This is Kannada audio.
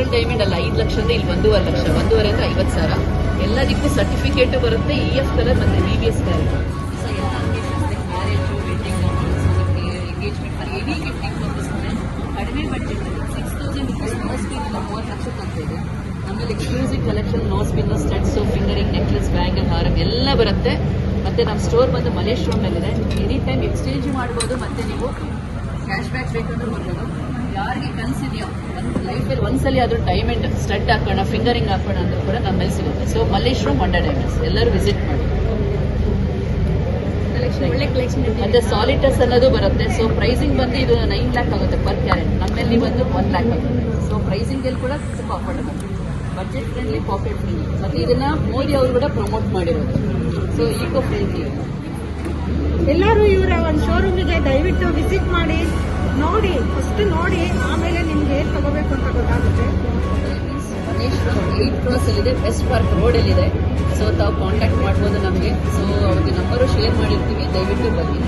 1 ಡೈಮಂಡ್ ಅಲ್ಲ, 5 ಲಕ್ಷದಿಂದ ಇಲ್ಲಿ 1.5 ಲಕ್ಷ, 1.5 ಅಂದ್ರೆ 50,000. ಎಲ್ಲದಕ್ಕೂ ಸರ್ಟಿಫಿಕೇಟ್ ಬರುತ್ತೆ, EF ಕಲರ್ ಮತ್ತೆ VVS ಕಲರ್. ಸೊ ಎಲ್ಲ marriage, wedding, engagement for heavy gifting purpose ಕಡಿಮೆ ಬಡ್ಜೆಟ್ 6,000 ರುಪೀಸ್ ನೋ ಸ್ಪಿನ್ ಇಲ್ಲ, 30 ಲಕ್ಷಕ್ಕೆ ಅಂತ ಇದೆ. ಆಮೇಲೆ exclusive collection no spin, studs, finger ring, necklace, bangle, ಹಾರಂ ಎಲ್ಲ ಬರುತ್ತೆ. ಮತ್ತೆ ನಮ್ಮ ಸ್ಟೋರ್ ಬಂದು ಮಲೇಶ್ವರದಲ್ಲಿದೆ. ಎನಿ ಟೈಮ್ ಎಕ್ಸ್ಚೇಂಜ್ ಮಾಡ್ಬೋದು, ಮತ್ತೆ ನೀವು ಕ್ಯಾಶ್ ಬ್ಯಾಕ್ ಬೇಕಂದ್ರೆ ಬರ್ಬೋದು. ಯಾರಿಗೆ ಕನಸಿದೆಯೋ ಒಂದು ಲೈಫಲ್ಲಿ ಒಂದ್ಸಲಿ ಆದರೂ ಡೈಮಂಡ್ ಸ್ಟಡ್ ಹಾಕೋಣ, ಫಿಂಗರಿಂಗ್ ಹಾಕೋಣ ಅಂದ್ರೂ ಕೂಡ ನಮ್ಮಲ್ಲಿ ಸಿಗುತ್ತೆ. ಸೊ ಮಲ್ಲೇಶ್ವರಂ ಮಂಡ್ಯ ಡೈಮಂಡ್ಸ್ ಎಲ್ಲರೂ ವಿಸಿಟ್ ಮಾಡಿ. ಒಳ್ಳೆ ಕಲೆಕ್ಷನ್ ಮತ್ತೆ ಸಾಲಿಟಸ್ ಅನ್ನೋದು ಬರುತ್ತೆ. ಸೊ ಪ್ರೈಸಿಂಗ್ ಬಂದು ಇದು 9 ಲ್ಯಾಕ್ ಆಗುತ್ತೆ ಪರ್ ಕ್ಯಾರೆಟ್, ನಮ್ಮಲ್ಲಿ ಬಂದು 1 ಲ್ಯಾಕ್ ಆಗುತ್ತೆ. ಸೊ ಪ್ರೈಸಿಂಗ್ ಅಲ್ಲಿ ಕೂಡ ಸ್ವಲ್ಪ affordable, budget friendly, pocket friendly. ಮತ್ತೆ ಇದನ್ನ ಮೋದಿ ಅವರು ಕೂಡ ಪ್ರಮೋಟ್ ಮಾಡಿರೋದು. So eco friendly. ಎಲ್ಲರೂ ಇವರ ಒಂದು ಶೋರೂಮಿಗೆ ದಯವಿಟ್ಟು ವಿಸಿಟ್ ಮಾಡಿ, ನೋಡಿ, ಫಸ್ಟ್ ನೋಡಿ, ಆಮೇಲೆ ನಿಮ್ಗೆ ಏನ್ ತಗೋಬೇಕು ಅಂತ ಗೊತ್ತಾಗುತ್ತೆ. ಮಲ್ಲೇಶ್ವರಂ 8 ಕ್ರಾಸ್ ಅಲ್ಲಿದೆ, ವೆಸ್ಟ್ ಪಾರ್ಕ್ ರೋಡ್ ಅಲ್ಲಿದೆ. ಸೊ ತಾವು ಕಾಂಟ್ಯಾಕ್ಟ್ ಮಾಡ್ಬೋದು ನಮಗೆ. ಸೊ ಅವ್ರಿಗೆ ನಂಬರು ಶೇರ್ ಮಾಡಿರ್ತೀವಿ, ದಯವಿಟ್ಟು ಬನ್ನಿ.